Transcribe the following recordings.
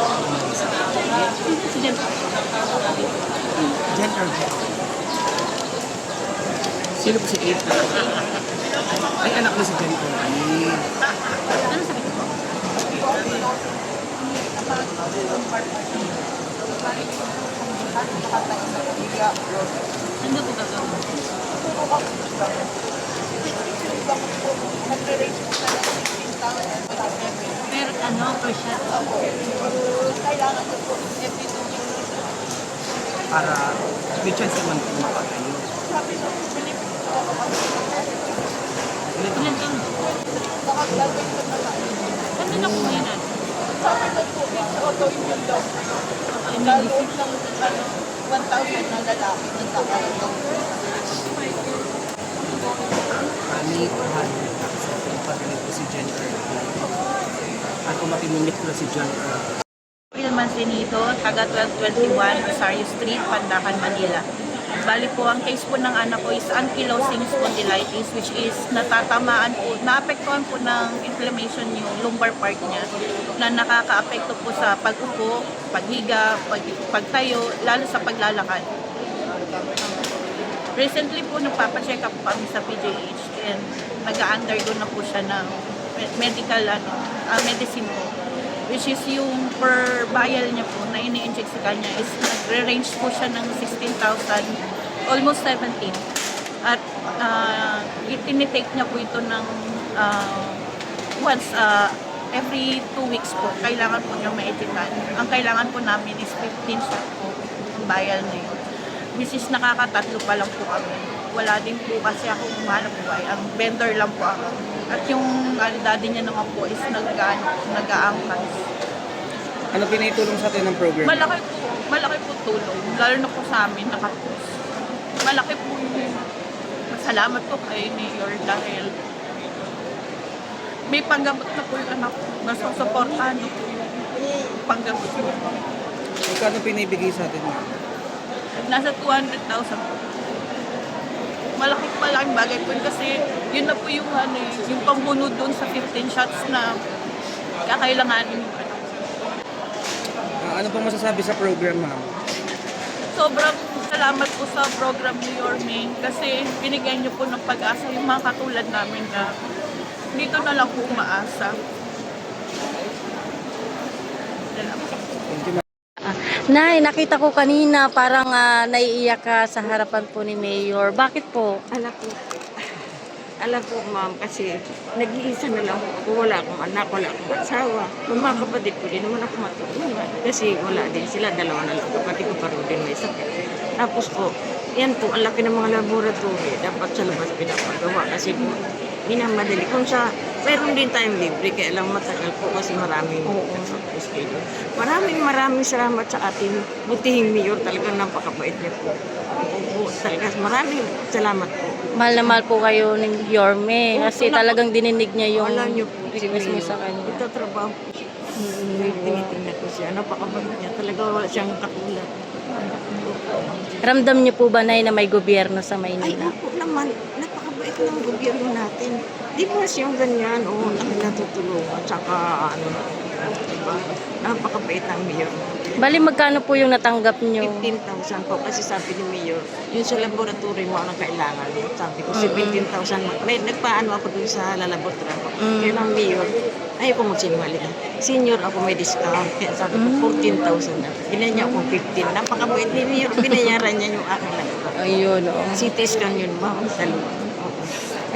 Si Jen. Jen or Jen? Sino po si Eva? Ay, anak mo si Jen or Jen. Ano sakit ko? Ano po gagawin? Pero ano, per shot? Para may chance naman kung mapatayo. Ilan taon? Saan din ako ngayon natin? May 100 tapos pagpapalit ko si Jen or at kung matimimit ko si Jen or Phil Manzanito, taga 1221 Rosario Street, Pandacan, Manila. Bali po, ang case po ng anak ko is ankylosing spondylitis, which is natatamaan po, naapektuhan po ng inflammation yung lumbar part niya na nakakaapekto po sa pag-upo, paghiga, pagtayo, lalo sa paglalakad. Recently po, nagpapacheck up po kami sa PJH and nag-undergo na po siya ng medical medicine po. Which is yung per vial niya po na ini-inject sa kanya is nagre-range po siya ng 16,000, almost 17. At itinitake niya po ito ng once every 2 weeks po. Kailangan po niyang ma-etikan. Ang kailangan po namin is 15 shot po ng vial na yun. Which is nakakatatlo pa lang po kami. Wala din po kasi akong humanap buhay. Ang vendor lang po ako. At yung daddy niya naman po is nag-aangkas. ano pinaitulong sa atin ng program? Malaki po tulong. Lalo na po sa amin, nakapos. Malaki po yung masalamat po kay Mayor dahil may panggamot na po yung anak ko. Nasusuportahan po yung panggamot mo. Magkano pinibigay sa atin? Nasa 200,000 po. Malaking bagay po yun kasi yun na po yung, yung pambunod doon sa 15 shots na kakailanganin yung anak. Ano pong masasabi sa program, ma'am? Sobrang salamat po sa program ni Yorme kasi binigyan niyo po ng pag-asa yung mga katulad namin na dito na lang po umaasa. Salamat. Thank you, ma'am. Nay, nakita ko kanina parang naiiyak ka sa harapan po ni Mayor. Bakit po? Alam po ma'am, kasi nag-iisa na lang ako. Wala akong anak, wala akong asawa. Yung mga kapatid ko din naman ako matulungan. Kasi wala din sila, dalawa na lang. Kapatid ko pa rin din may sakit. Tapos po, yan po, ang laki ng mga laboratory. Dapat sa labas pinapagawa kasi po, minamadali. Kung sa, meron din tayong libre, kaya lang matagal po kasi maraming schedule. Maraming salamat sa ating butihing mayor. Talagang napakabait niya po. Opo, talaga maraming salamat po. Mahal na mahal po kayo ng Yorme kasi talagang dininig niya yung Alam niyo po, request mo sa kanya. ito trabaho po siya. Tinitingnan ko siya. Napakabait niya. Talaga wala siyang katulad. Ramdam niyo po ba, Nay, na may gobyerno sa Ay, Maynila? opo naman. Napakabait ng gobyerno natin. Di ba siyang ganyan? O, ang natutulungan. Tsaka, diba? Napakabait ng mayor. Bali, magkano po yung natanggap niyo? 15,000 po kasi sabi ni Mayor, yun sa laboratory mo ang kailangan. Sabi ko, 17,000. May nagpaano ako dun sa laboratory ko. Kaya ng Mayor, ayaw ko magsinungaling. Senior ako may discount. Kaya sabi ko, 14,000 na. Binaya niya akong 15. Napakabait ni Mayor. Binayaran niya yung aking laboratory. Ayun, oo. CT scan yun, ma'am. Dalawa.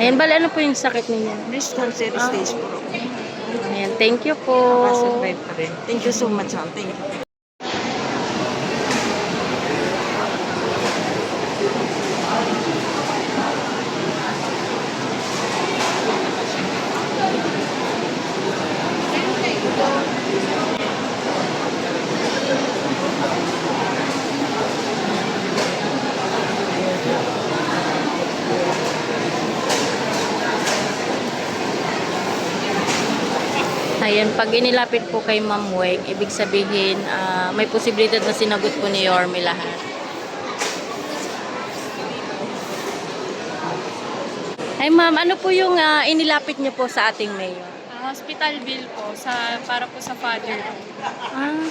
Ayan, bali, ano po yung sakit niyo? Breast cancer stage 4. Ayan, thank you po. Nakasurvive pa rin. Thank you so much, ma'am. Thank you. Ayan, pag inilapit po kay Ma'am Weng, ibig sabihin, may posibilidad na sinagot po ni Yorme lahat. Ay ma'am, ano po yung inilapit niyo po sa ating mayor? Hospital bill po para po sa father ko. Ah,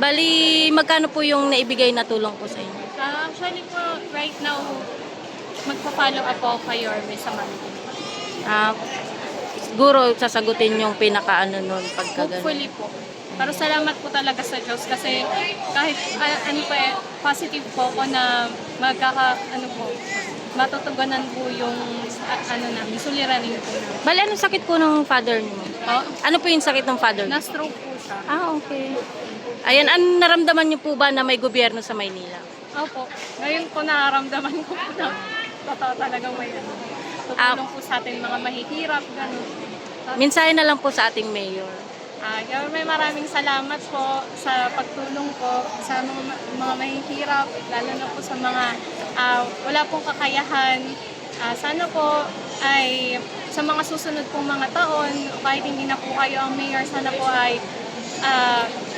Bali, magkano po yung naibigay na tulong po sa inyo? Actually po, right now, magpa-follow up po kay Yorme sa monthly. Siguro sasagutin yung pinaka-ano nun pagka ganun. Hopefully po. Pero salamat po talaga sa Diyos kasi kahit positive po ako na matutugunan po yung suliranin po na. Bali, anong sakit po ng father niyo? Oh, Ano po yung sakit ng father niyo? na-stroke po siya. Okay. Ayan, ano naramdaman niyo po ba na may gobyerno sa Maynila? Opo. Ngayon po nararamdaman ko po na totoo talagang may tutulong po sa ating mga mahihirap, gano'n. Mensahe na lang po sa ating mayor. Yorme, maraming salamat po sa pagtulong po sa mga mahihirap, lalo na po sa mga wala pong kakayahan. Sana po ay sa mga susunod pong mga taon, kahit hindi na po kayo ang mayor, sana po ay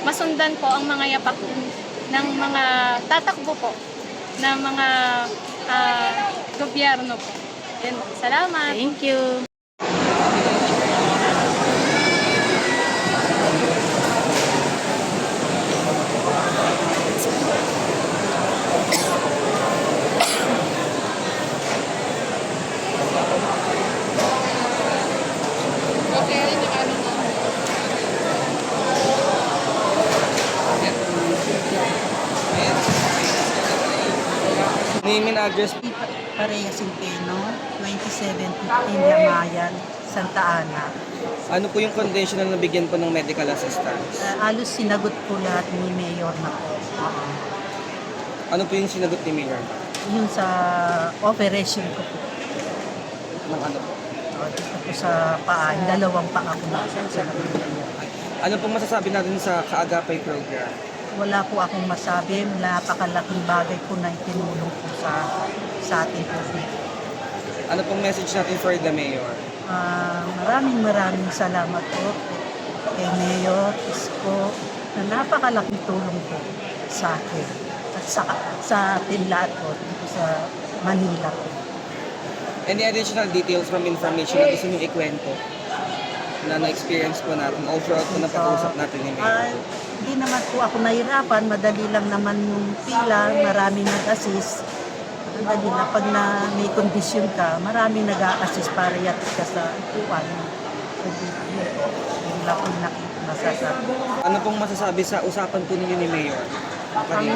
masundan po ang mga yapak ng mga tatakbo po ng mga gobyerno po. Yan, salamat. Thank you. Name and address. Pareha Centeno, 2715 Yamayan, Santa Ana. Ano po yung condition na nabigyan po ng medical assistance? Alos sinagot po lahat ni Mayor na po. Ano po yung sinagot ni Mayor? Yung sa operation ko po. Ng ano po? Dito po sa paa, yung dalawang paa ko na sa Ano pong masasabi natin sa Kaagapay program? Wala po akong masabi, napakalaking bagay po na itinulong po sa ating publiko. Ano pong message natin for the Mayor? Maraming salamat po kay Mayor Isko na napakalaking tulong po sa akin at sa atin lahat po dito sa Manila po. Any additional details from information na gusto nyo ikwento na na-experience po natin all throughout po na pag-usap natin ni Mayor? Hindi naman po ako nahirapan, madali lang naman yung pila, maraming nag-assist. Madali lang, pag may kondisyon ka, maraming nag-assist para yatit ka sa upuan. Hindi lang po masasabi. Ano pong masasabi sa usapan po ninyo ni Mayor? Ang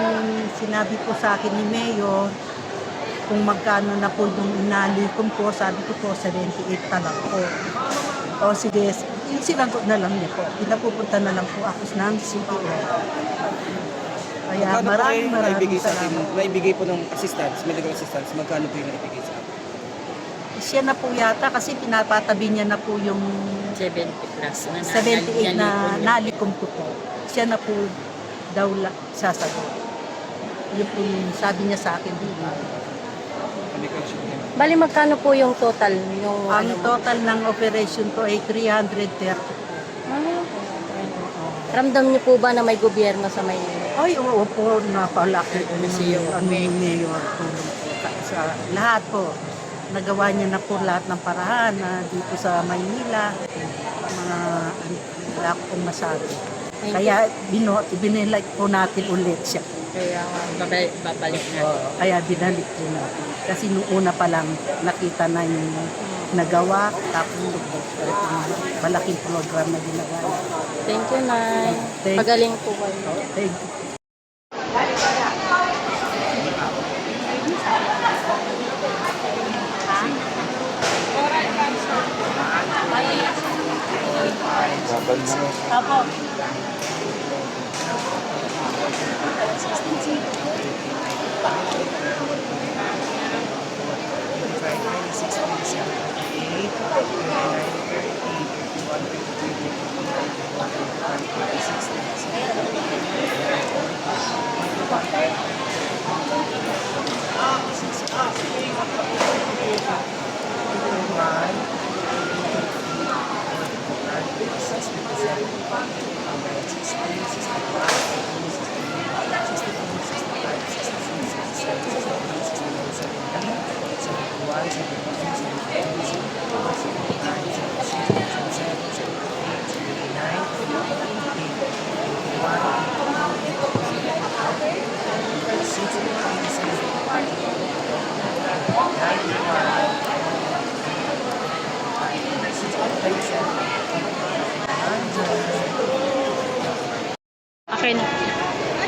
sinabi po sa akin ni Mayor, kung magkano na po yung inalikom ko, sabi ko po 78 na lang po. O sige, yung sinagot na lang niya po. Pinapupunta na lang po ako ng CTO. Kaya maraming salamat. Naibigay po ng assistance, medical assistance, magkano po yung naibigay sa atin? Siya na po yata kasi pinapatabi niya na po yung 70 plus. 78 na nalikom ko po. Siya na po daw sasagot. Yun po yung sabi niya sa akin dito. Bali, magkano po yung total? Ang total ng operation ko ay 330. Ramdam niyo po ba na may gobyerno sa Maynila? Ay, oo po, napalaki po yung mayor po. Sa lahat po. Nagawa niya na po lahat ng paraan dito sa Maynila. Mga wala ko pong masabi. Kaya binilike po natin ulit siya. Kaya babalik na. Kaya binalik po natin. Kasi nung una pa lang nakita na yung nagawa, tapos malaking program na ginawa. Thank you, Nay. Thank you. Pagaling po kayo. Thank you. Apo.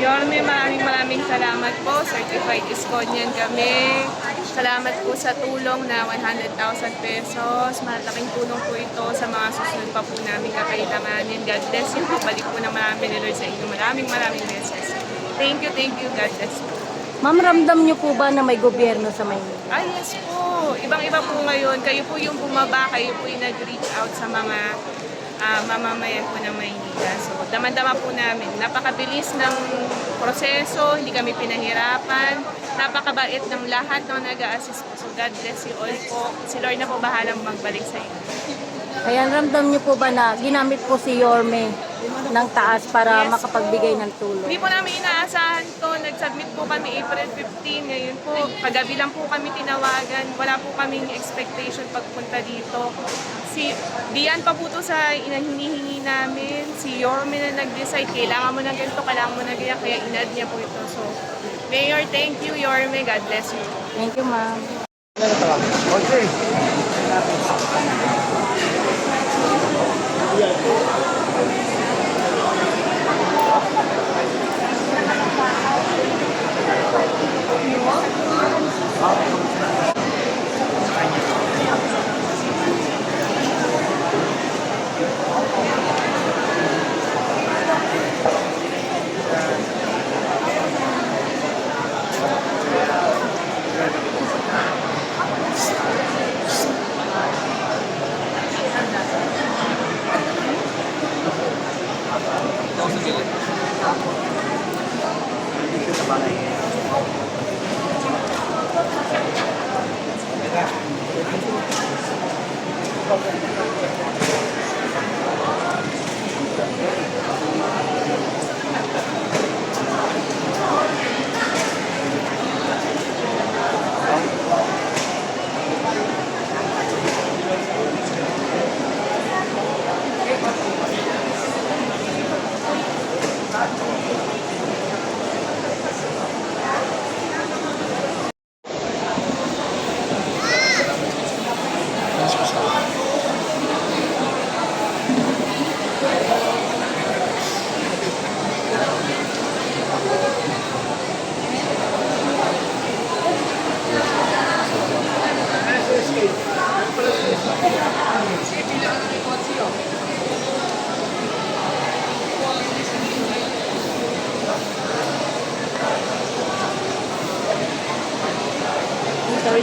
Yorme, maraming salamat po. Certified Iskonian kami. Salamat po sa tulong na 100,000 pesos. Malaking tulong po ito sa mga susunod pa po namin kakailanganin. God bless you po. Balik po ng marami ni Lord sa inyo. Maraming beses. Thank you. God bless po. Ma'am, ramdam niyo po ba na may gobyerno sa Maynila? Ay, yes po. Ibang-iba po ngayon. Kayo po yung bumaba. Kayo po yung nag-reach out sa mga mamamayan po ng Maynila. So, daman-dama po namin. Napakabilis ng proseso. Hindi kami pinahirapan. Napakabait ng lahat ng nag-a-assist po. So, God bless you all po. Si Lord na po bahalang magbalik sa inyo. Kaya ramdam niyo po ba na ginamit po si Yorme ng taas para Yes makapagbigay po. ng tulong? Hindi po namin inaasahan to. Nag-submit po kami April 15. Ngayon po, kagabi lang po kami tinawagan. Wala po kaming expectation pagpunta dito. Si Dian pa po to sa hinihingi namin. Si Yorme na nag-decide, kailangan mo ng ganito, kailangan mo ng ganyan. Kaya inad niya po ito. So, Mayor, thank you, Yorme. God bless you. Thank you, ma'am.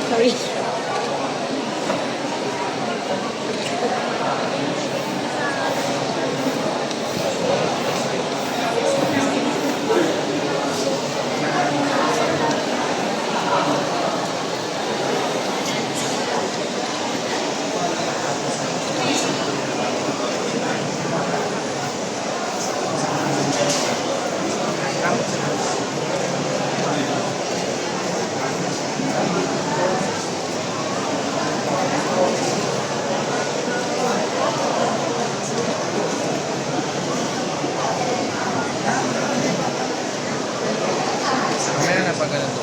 Sorry. Mamaya na pag ganun to.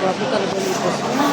Grabe talaga lipas mo.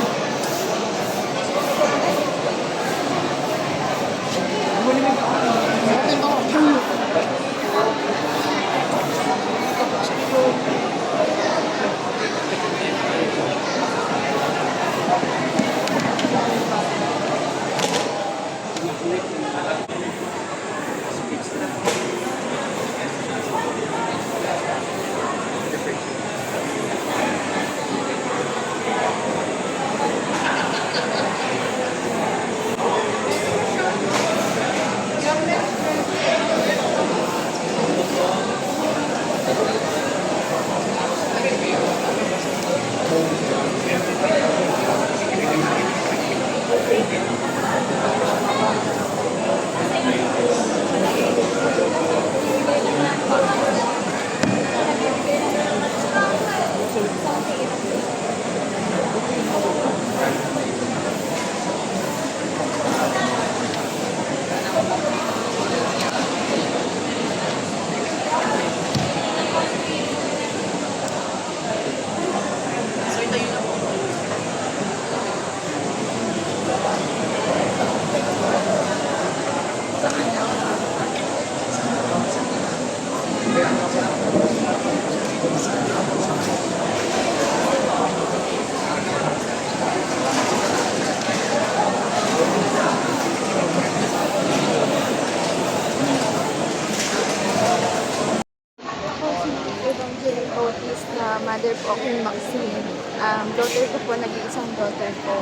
daughter ko po, nag-iisang daughter ko.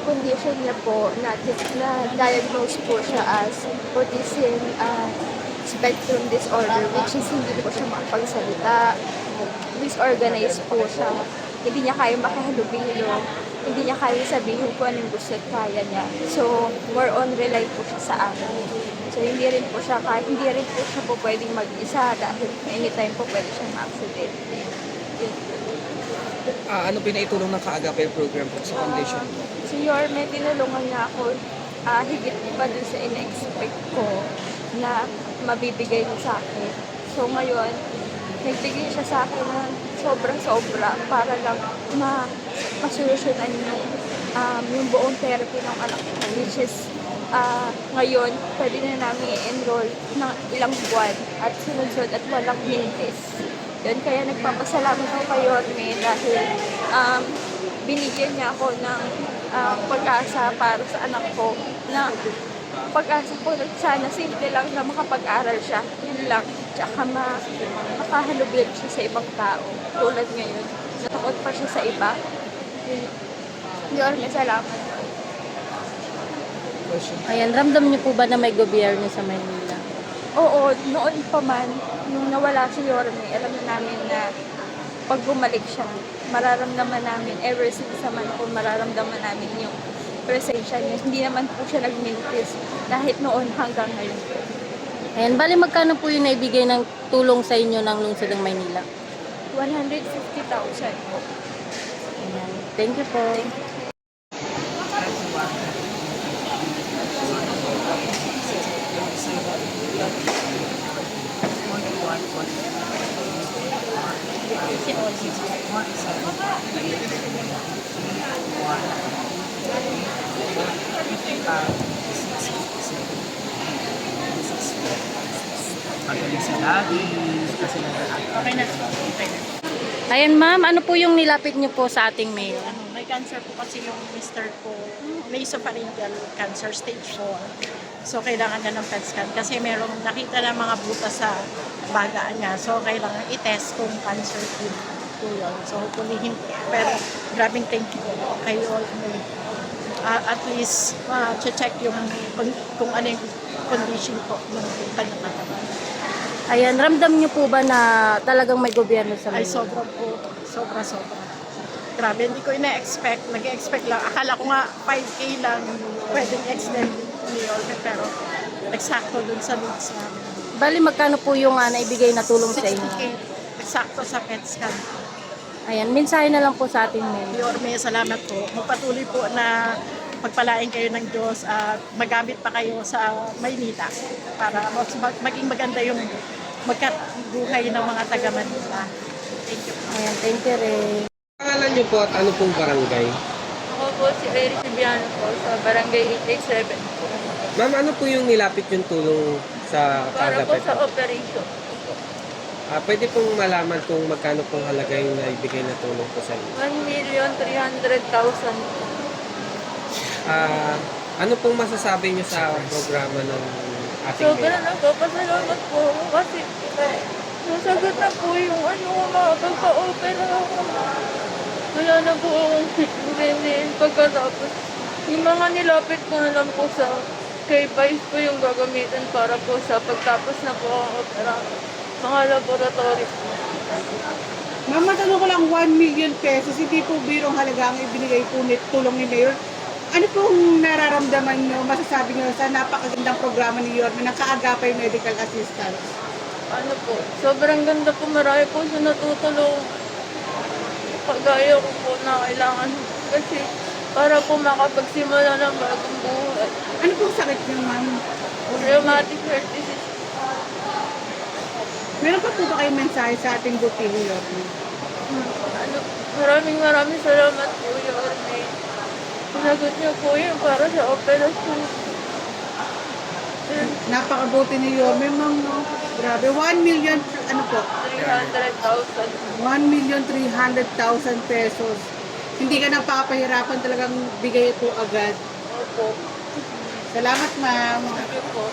Condition niya po, na-diagnose po siya as autism spectrum disorder, which is hindi po siya makapagsalita, disorganized po siya, hindi niya kaya makahalubilo, hindi niya kaya sabihin kung anong gusto at kaya niya. So, more on rely po siya sa amin. So, hindi rin po siya po pwedeng mag-isa dahil anytime po pwede siyang ma-accident. Ano pinaitulong ng Kaagapay program po sa condition po? Si Yorme, tinulungan niya ako higit pa dun sa in-expect ko na mabibigay niya sa akin. So ngayon, nagbigay siya sa akin ng sobra-sobra para lang masolusyonan yung buong therapy ng anak ko, which is ngayon, pwede na namin i-enroll ng ilang buwan at sunod-sunod at walang mintis. Yun, kaya nagpapasalamat ako kay Yorme dahil binigyan niya ako ng pag-asa para sa anak ko na pag-asa ko sana simple lang na makapag-aral siya. Yun lang. Tsaka makahalubid siya sa ibang tao. Tulad ngayon. Natakot pa siya sa iba. Yorme, salamat. Ayan, ramdam niyo po ba na may gobyerno sa Maynila? Oo, noon pa man, nung nawala si Yorme, alam namin na pag bumalik siya, mararamdaman namin, ever since naman po, mararamdaman namin yung presensya niya. Hindi naman po siya nagmintis kahit noon hanggang ngayon po. Ayan, bali magkano po yung naibigay ng tulong sa inyo ng lungsod ng Maynila? 150,000 po. Ayan, thank you po. Magaling sa lagi, kasi Okay na. Okay na. Ayan ma'am, ano po yung nilapit niyo po sa ating mail? May cancer po kasi yung mister ko. Nasopharyngeal cancer stage 4. So, kailangan niya ng PET scan kasi merong nakita na mga butas sa baga niya. So, kailangan i-test kung cancer po yun. So, hopefully hindi. Pero, grabing thank you kay all. At least, check yung kung ano yung condition po ng kanyang katawan. Ayan, ramdam niyo po ba na talagang may gobyerno sa Ay, Maynila? sobra po. Sobra. Grabe, hindi ko ina-expect. Nag-expect lang. Akala ko nga 5K lang pwedeng extend ni Yorme, pero eksakto dun sa needs namin. Bali magkano po yung naibigay na tulong sa 60K, inyo? eksakto sa PET scan. Ayan, mensahe na lang po sa ating mail. Yorme, salamat po. Magpatuloy po na pagpalain kayo ng Diyos at magamit pa kayo sa Maynila para maging maganda yung magkabuhay ng mga taga Manila. Thank you. Ayan, thank you rin. Pangalan niyo po at ano pong barangay? Ako po si Iris Sibiano po sa Barangay 887 po. Ma'am, ano po yung nilapit yung tulong sa Para po Kaagapay? sa operation. Pwede pong malaman kung magkano pong halaga yung naibigay na tulong po sa inyo. 1,300,000. Ano pong masasabi niyo sa programa ng ating Sobrang nagpapasalamat po ako kasi nasagot na po yung makapagpa-opera ako. Wala na po akong hindi pagkatapos. Yung mga nilapit ko na lang po sa K-Vice po yung gagamitin para po sa pagtapos na po ang opera. Mga laboratory po. Ma'am, matanong ko lang 1 million pesos, hindi po birong halaga ang ibinigay po tulong ni Mayor. Ano pong nararamdaman nyo, masasabi nyo sa napakagandang programa ni Yorme ng Kaagapay Medical Assistance? Ano po, sobrang ganda po, marami po siya natutulong. Kagaya ko po na kailangan kasi para po makapagsimula ng bagong buhay. Ano pong sakit nyo, ma'am? Rheumatic heart disease. Meron pa po ba kayong mensahe sa ating buti ni Yorme? Ano, maraming salamat po, Yorme. Sagot niyo po yun para sa operasyon. Napakabuti ni Yorme, ma'am, no? Grabe, 1 million, ano po? 300,000. 1,300,000 pesos. Hindi ka napapahirapan, talagang bigay po agad. Opo. Salamat, ma'am. Thank you po.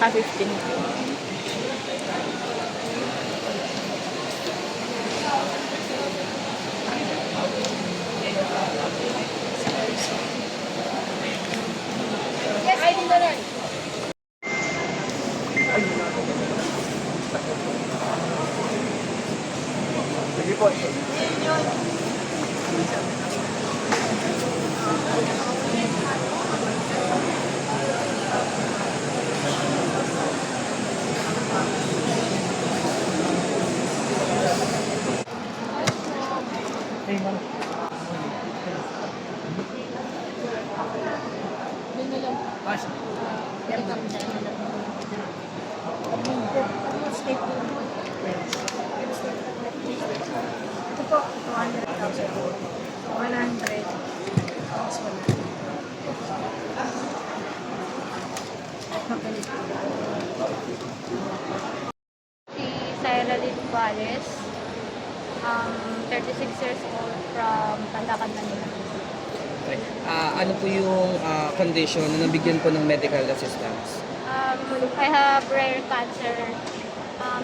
15 po. Si Sarah Lynn Juarez, 36 years old from Tandakan, Manila. Okay. Ano po yung condition na nabigyan po ng medical assistance? I have rare cancer,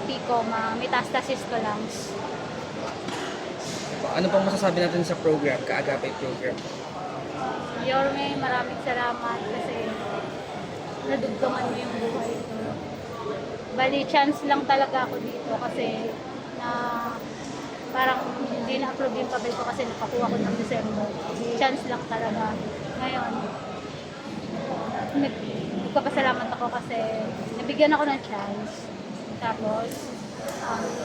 PCOMA, metastasis to lungs. Ano pang masasabi natin sa program, Kaagapay program? Yorme, maraming salamat kasi nadugtungan mo yung buhay ko. Bali, chance lang talaga ako dito kasi na parang hindi na-approve yung papel ko kasi napakuha ko ng December. Chance lang talaga. Ngayon, nagpapasalamat ako kasi nabigyan ako ng chance. Tapos,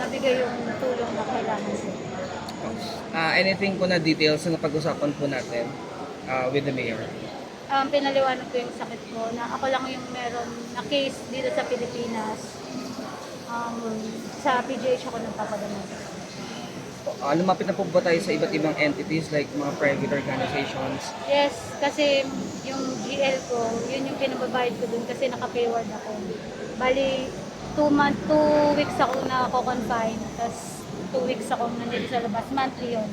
nabigay yung tulong na kailangan ko. Anything po na details na napag-usapan po natin with the mayor? Pinaliwanag ko yung sakit ko na ako lang yung meron na case dito sa Pilipinas. Sa PGH ako nagpapagamot. Lumapit na po ba tayo sa iba't ibang entities like mga private organizations? Yes, kasi yung GL ko, yun yung pinababayad ko dun kasi naka-payward ako. Bali, 2 weeks ako na confine, tapos 2 weeks ako nandito sa labas. Monthly yun.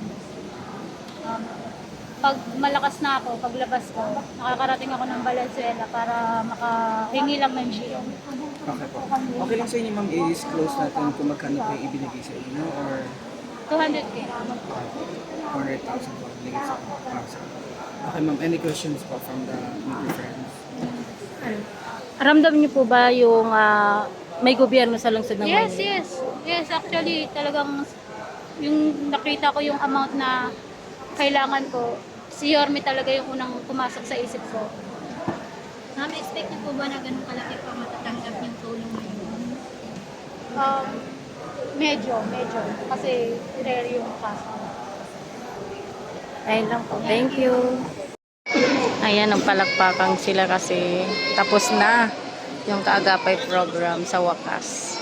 Pag malakas na ako, paglabas ko, nakakarating ako ng Valenzuela para makahingi lang ng GL. Okay po. Okay lang sa inyo ma'am, i-disclose natin kung magkano po yung ibinigay sa inyo or 200K. 400,000 po ibinigay sa council. Okay ma'am, any questions po from the media friends? Ramdam niyo po ba yung may gobyerno sa lungsod ng Yes, Maynila? yes. Yes, actually, talagang yung nakita ko yung amount na kailangan ko, si Yorme talaga yung unang pumasok sa isip ko. Expect niyo po ba na ganun kalaki pa matatanggap yung tulong na yun? Medyo. Kasi rare yung kaso. Ayun lang po. Thank you. Ayan, ang palakpakan sila kasi tapos na yung Kaagapay program sa wakas.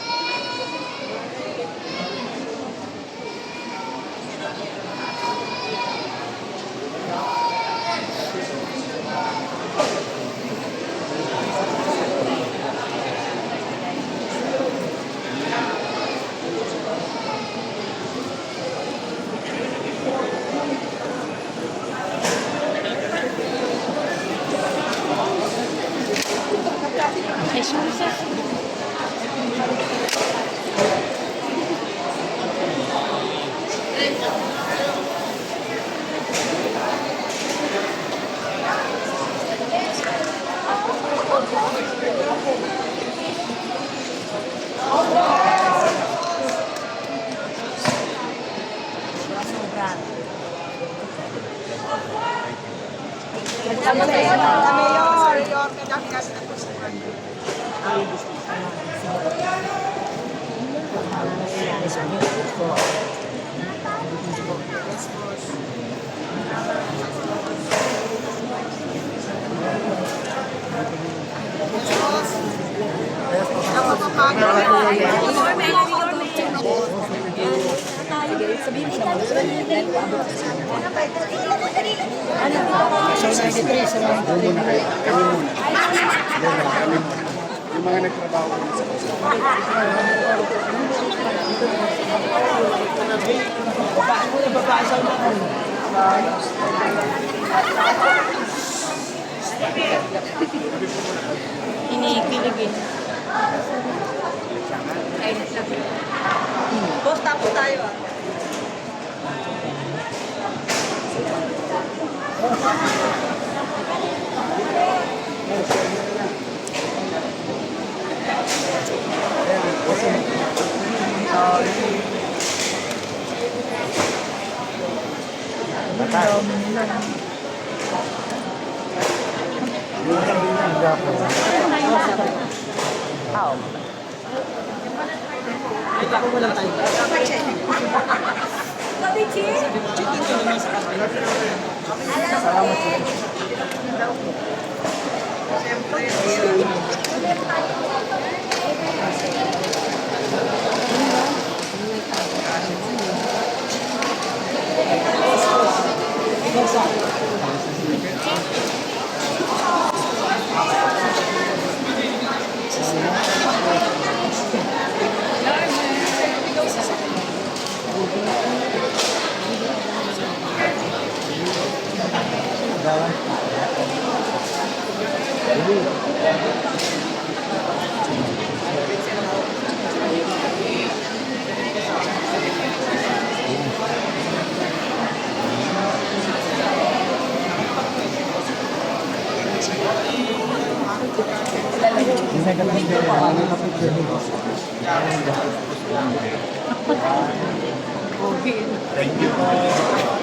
Ay, sorry, sir. Yung mga nagtrabaho sa Inikilig eh. Boss, tapos tayo ah.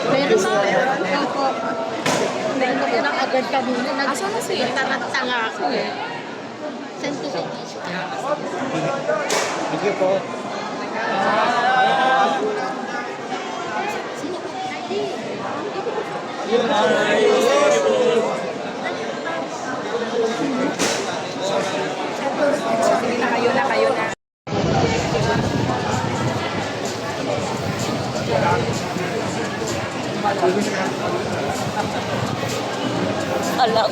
Pero ako, nandito ko na agad kanina. Asa na siya? Tanga ako eh. Saan ko sa issue? Thank you po. Kayo na. Alam.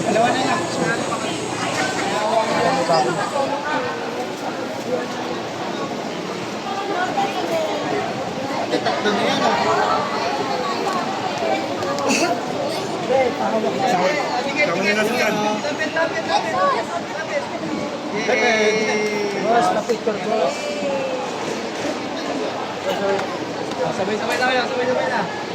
Dalawa na lang. Tatlo na yan. Kami na nasa dyan. Boss, na-picture, boss. Sabay-sabay na.